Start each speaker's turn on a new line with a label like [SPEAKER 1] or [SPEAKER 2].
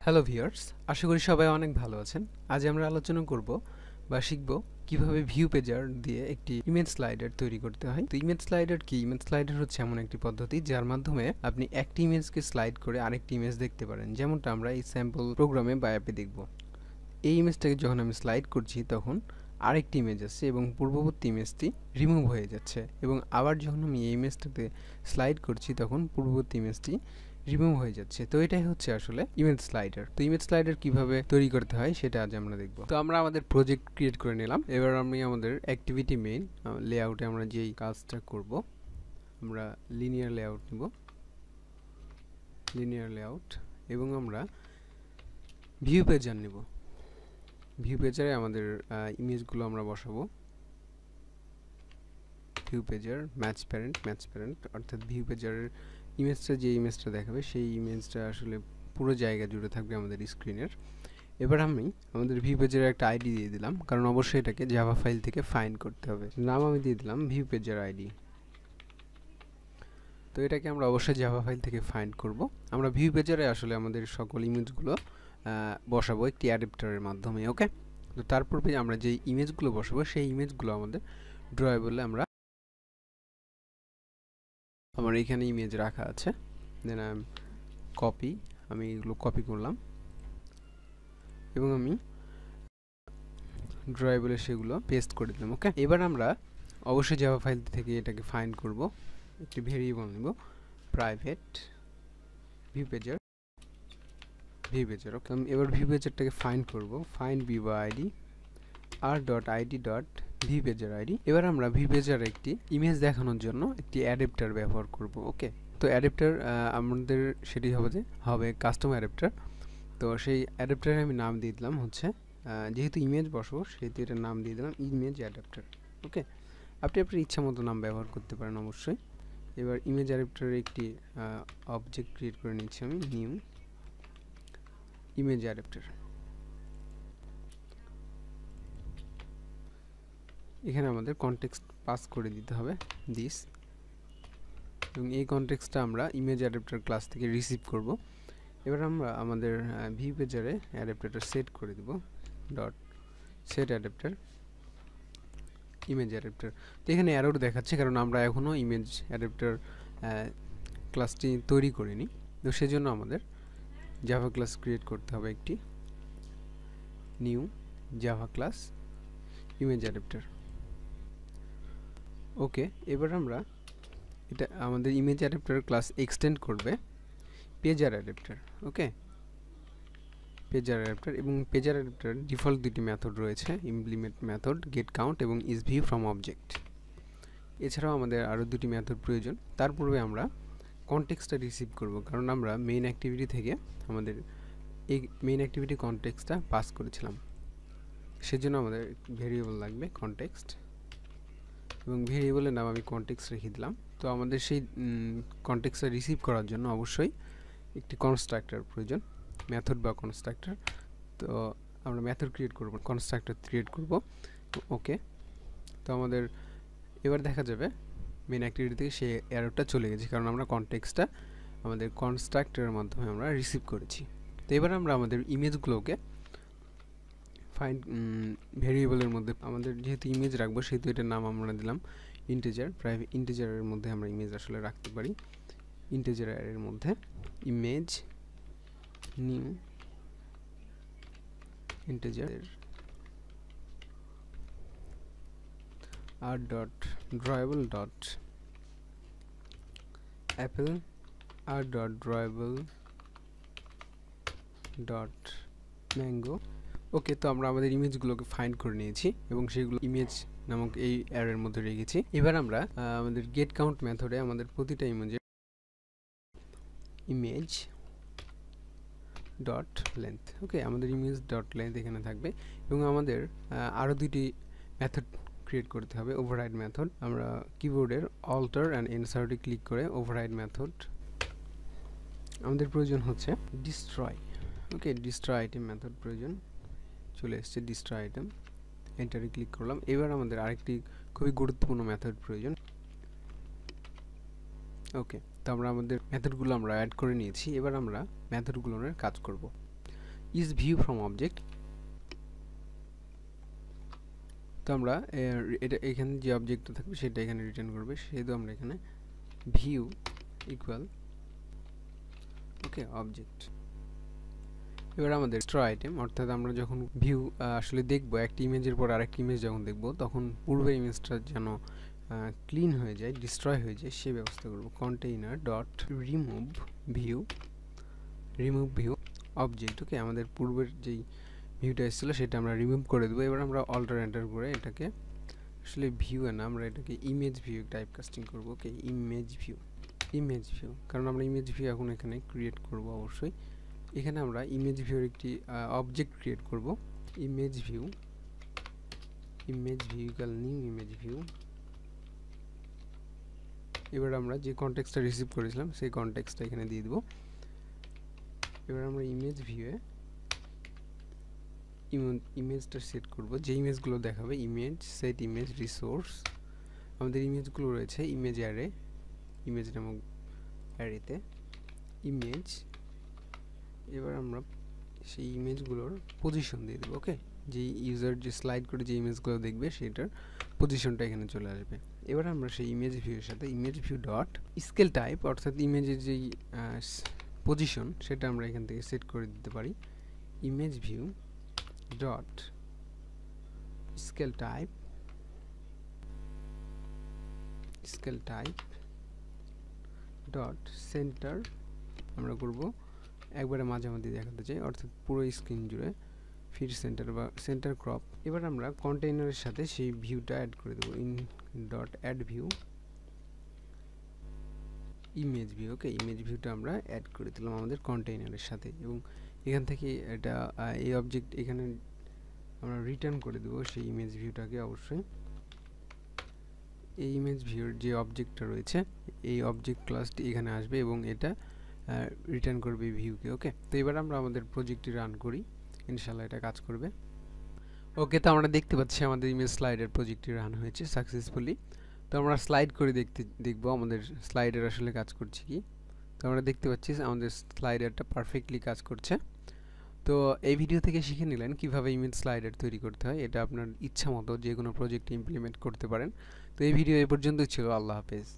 [SPEAKER 1] Hello viewers, আশা করি সবাই অনেক ভালো আছেন। আজ আমরা আলোচনা করব বা শিখব কিভাবে ভিউ পেজার দিয়ে একটি ইমেজ স্লাইডার তৈরি করতে হয়। তো ইমেজ স্লাইডার কি? ইমেজ স্লাইডার হচ্ছে এমন একটি পদ্ধতি যার মাধ্যমে আপনি একটি ইমেজকে স্লাইড করে আরেকটি ইমেজ দেখতে পারেন, যেমনটা আমরা এই স্যাম্পল প্রোগ্রামে বা অ্যাপে দেখব। এই ইমেজটাকে যখন আমি স্লাইড করছি তখন আরেকটি ইমেজ আসছে এবং পূর্ববর্তী ইমেজটি রিমুভ হয়ে যাচ্ছে, এবং আবার যখন আমি এই ইমেজটাতে স্লাইড করছি তখন পূর্ববর্তী ইমেজটি রিমুভ হয়ে যাচ্ছে। তো এটাই হচ্ছে আসলে ইমেজ স্লাইডার। তো ইমেজ স্লাইডার কিভাবে তৈরি করতে হয় সেটা আজ আমরা দেখব। তো আমরা আমাদের প্রজেক্ট ক্রিয়েট করে নিলাম। এবার আমি আমাদের অ্যাক্টিভিটি মেইন লেআউটে আমরা যেই কাজটা করব, আমরা লিনিয়ার লেআউট নিব, লিনিয়ার লেআউট, এবং আমরা ভিউ পেজার নিব। ভিউ পেজারে আমাদের ইমেজগুলো আমরা বসাবো। ভিউ পেজার ম্যাচ প্যারেন্ট অর্থাৎ ভিউ পেজারের ইমেজটা যে ইমেজটা দেখাবে সেই ইমেজটা আসলে পুরো জায়গা জুড়ে থাকবে আমাদের স্ক্রিনের। এবার আমি আমাদের ভিউ পেজারের একটা আইডি দিয়ে দিলাম, কারণ অবশ্যই এটাকে জাভা ফাইল থেকে ফাইন্ড করতে হবে। নাম আমি দিয়ে দিলাম ভিউ পেজার আইডি। তো এটাকে আমরা অবশ্যই জাভা ফাইল থেকে ফাইন্ড করব। আমরা ভিউ পেজারে আসলে আমাদের সকল ইমেজগুলো বসাবো একটি অ্যাডাপ্টারের মাধ্যমে। ওকে, তো তারপর আমরা যে ইমেজগুলো বসাবো সেই ইমেজগুলো আমাদের ড্রয়েবলে আমার এখানে ইমেজ রাখা আছে। দেন কপি, আমি এগুলো কপি করলাম এবং আমি ড্রয়েবলে সেগুলো পেস্ট করে দিলাম। ওকে, এবার আমরা অবশ্যই জাভা ফাইল থেকে এটাকে ফাইন্ড করব। একটি ভেরিয়েবল নেব, প্রাইভেট ভিউ পেজার। ওকে, এবার ভিউ পেজারটাকে ফাইন্ড করব, find view ID R dot ID dot view pager ID. এবার আমরা ভিউ পেজার একটি ইমেজ দেখানোর জন্য একটি অ্যাডাপ্টার ব্যবহার করব। ওকে, তো অ্যাডাপ্টার আমাদের সেটি হবে কাস্টম অ্যাডাপ্টার। তো সেই অ্যাডাপ্টারে আমি নাম দিয়ে দিলাম হচ্ছে, যেহেতু ইমেজ বসাবো সেহেতু এটার নাম দিয়ে দিলাম ইমেজ অ্যাডাপ্টার। ওকে, আপনি আপনার ইচ্ছা মতো নাম ব্যবহার করতে পারেন অবশ্যই। এবার ইমেজ অ্যাডাপ্টারের একটি অবজেক্ট ক্রিয়েট করে নিচ্ছি আমি, নিউ ইমেজ অ্যাডাপ্টার। এখানে আমাদের কনটেক্সট পাস করে দিতে হবে দিস, এবং এই কনটেক্সটটা আমরা ইমেজ অ্যাডাপ্টার ক্লাস থেকে রিসিভ করব। এবার আমরা আমাদের ভিউ পেজারে অ্যাডাপ্টারটা সেট করে দেব, dot set adapter image adapter. তো এখানে এরর দেখাচ্ছে কারণ আমরা এখনও ইমেজ অ্যাডাপ্টার ক্লাসটি তৈরি করিনি। তো সেজন্য আমাদের জাভা ক্লাস ক্রিয়েট করতে হবে একটি, new Java class image adapter. Okay, এবার আমরা এটা আমাদের ইমেজ অ্যাডাপ্টার ক্লাস এক্সটেন্ড করবে পেজার অ্যাডাপ্টার। ওকে, পেজার অ্যাডাপ্টার, এবং পেজার অ্যাডাপ্টার ডিফল্ট দুটি মেথড রয়েছে, ইমপ্লিমেন্ট মেথড, গেট কাউন্ট এবং ইজ ভিউ ফ্রম অবজেক্ট। এছাড়াও আমাদের আরও দুটি মেথড প্রয়োজন। তার পূর্বে আমরা কনটেক্সটটা রিসিভ করব, কারণ আমরা মেইন অ্যাক্টিভিটি থেকে আমাদের এই মেইন অ্যাক্টিভিটি কনটেক্সটটা পাস করেছিলাম। সেজন্য আমাদের ভেরিয়েবল লাগবে কনটেক্সট, এবং ভেরিয়েবলের নাম আমি কনটেক্সট রেখে দিলাম। তো আমাদের সেই কনটেক্সটটা রিসিভ করার জন্য অবশ্যই একটি কনস্ট্রাক্টর প্রয়োজন, মেথড বা কনস্ট্রাক্টর। তো আমরা মেথড ক্রিয়েট করব, কনস্ট্রাক্টর ক্রিয়েট করব। ওকে, তো আমাদের এবার দেখা যাবে মেইন অ্যাক্টিভিটি থেকে সেই এররটা চলে গেছে, কারণ আমরা কনটেক্সটটা আমাদের কনস্ট্রাক্টরের মাধ্যমে আমরা রিসিভ করেছি। তো এবার আমরা আমাদের ইমেজগুলোকে ফাইন্ড ভেরিয়েবলের মধ্যে আমাদের যেহেতু ইমেজ রাখবো সেহেতু এটার নাম আমরা দিলাম ইন্টিজার। প্রাইভেট ইন্টিজারের মধ্যে আমরা ইমেজ আসলে রাখতে পারি, ইন্টিজার এর মধ্যে image new integer R dot drawable dot apple R dot drawable dot mango. Okay, তো আমরা আমাদের ইমেজগুলোকে ফাইন্ড করে নিয়েছি এবং সেগুলো ইমেজ নামক এই অ্যারের মধ্যে রেখেছি। এবার আমরা আমাদের গেট কাউন্ট মেথডে আমাদের প্রতিটা ইমেজ ডট লেন্থ, ওকে, আমাদের ইমেজ ডট লেন্থ এখানে থাকবে, এবং আমাদের আরও দুটি মেথড ক্রিয়েট করতে হবে, ওভাররাইড মেথড। আমরা কিবোর্ডের অল্টার অ্যান্ড ইনসার্টে ক্লিক করে ওভাররাইড মেথড, আমাদের প্রয়োজন হচ্ছে ডিস্ট্রয়। ওকে, ডিস্ট্রয় আইটেম মেথড প্রয়োজন, চলে এসছে ডিস্ট্রয় আইটেম, এন্টারে ক্লিক করলাম। এবার আমাদের আরেকটি খুবই গুরুত্বপূর্ণ মেথড প্রয়োজন। ওকে, তো আমরা আমাদের মেথডগুলো আমরা অ্যাড করে নিয়েছি। এবার আমরা মেথডগুলোর কাজ করব। Is view from object. তো আমরা এটা এখানে যে অবজেক্টটা থাকবে সেটা এখানে রিটার্ন করবে, সেহেতু আমরা এখানে ভিউ ইকুয়াল ওকে অবজেক্ট। এবার আমাদের স্ট্র আইটেম, অর্থাৎ আমরা যখন ভিউ আসলে দেখব একটা ইমেজের পর আরেকটা ইমেজ যখন দেখব, তখন পূর্বের ইমেজটা যেন ক্লিন হয়ে যায়, ডিস্ট্রয় হয়ে যায়, সে ব্যবস্থা করব। Container dot remove view object. Okay, আমাদের পূর্বের যেই ভিউটা এসেছিলো সেটা আমরা রিমুভ করে দেবো। এবার আমরা অল্টার এন্টার করে এটাকে আসলে ভিউ না, আমরা এটাকে ইমেজ ভিউ টাইপ কাস্টিং করবো। ওকে, ইমেজ ভিউ, কারণ আমরা ইমেজ ভিউ এখন এখানে ক্রিয়েট করব অবশ্যই। এখানে আমরা ইমেজ ভিউর একটি অবজেক্ট ক্রিয়েট করব, image view equal new image view. এবার আমরা যে কনটেক্সটটা রিসিভ করেছিলাম সেই কনটেক্সটটা এখানে দিয়ে দেব। এবার আমরা ইমেজ ভিউয়ে ইমেজটা সেট করব, যে ইমেজগুলো দেখাবে ইমেজ সেট ইমেজ রিসোর্স। আমাদের ইমেজগুলো রয়েছে ইমেজ অ্যারে, ইমেজ নামক অ্যারেতে ইমেজ। এবার আমরা সেই ইমেজগুলোর পজিশন দিয়ে দেবো। ওকে, যে ইউজার যে স্লাইড করে যে ইমেজগুলো দেখবে সেটার পজিশনটা এখানে চলে আসবে। এবার আমরা সেই ইমেজ ভিউয়ের সাথে image view dot scale type, অর্থাৎ ইমেজের যেই পজিশন সেটা আমরা এখান থেকে সেট করে দিতে পারি। Image view dot scale type dot centre আমরা করব একবারে মাঝামাঝি দেখাতে চাই, অর্থাৎ পুরো স্ক্রিন জুড়ে ফিট সেন্টার বা সেন্টার ক্রপ। এবার আমরা কন্টেইনারের সাথে সেই ভিউটা অ্যাড করে দেবো, in dot add view image view. Okay, image ভিউটা আমরা অ্যাড করে দিলাম আমাদের কন্টেইনারের সাথে, এবং এখান থেকে এটা এই অবজেক্ট এখানে আমরা রিটার্ন করে দেবো সেই ইমেজ ভিউটাকে। অবশ্যই এই ইমেজ ভিউর যে অবজেক্টটা রয়েছে এই অবজেক্ট ক্লাসটি এখানে আসবে এবং এটা রিটার্ন করবে ভিউকে। ওকে, তো এবার আমরা আমাদের প্রজেক্টটি রান করি, ইনশাআল্লাহ এটা কাজ করবে। ওকে, তো আমরা দেখতে পাচ্ছি আমাদের ইমেজ স্লাইডার প্রজেক্টটি রান হয়েছে সাকসেসফুলি। তো আমরা স্লাইড করে দেখবো আমাদের স্লাইডার আসলে কাজ করছে কি। তো আমরা দেখতে পাচ্ছি আমাদের স্লাইডারটা পারফেক্টলি কাজ করছে। তো এই ভিডিও থেকে শিখে নিলেন কিভাবে ইমেজ স্লাইডার তৈরি করতে হয়। এটা আপনার ইচ্ছা মতো যে কোনো প্রজেক্টে ইমপ্লিমেন্ট করতে পারেন। তো এই ভিডিও এ পর্যন্তই ছিল। আল্লাহ হাফেজ।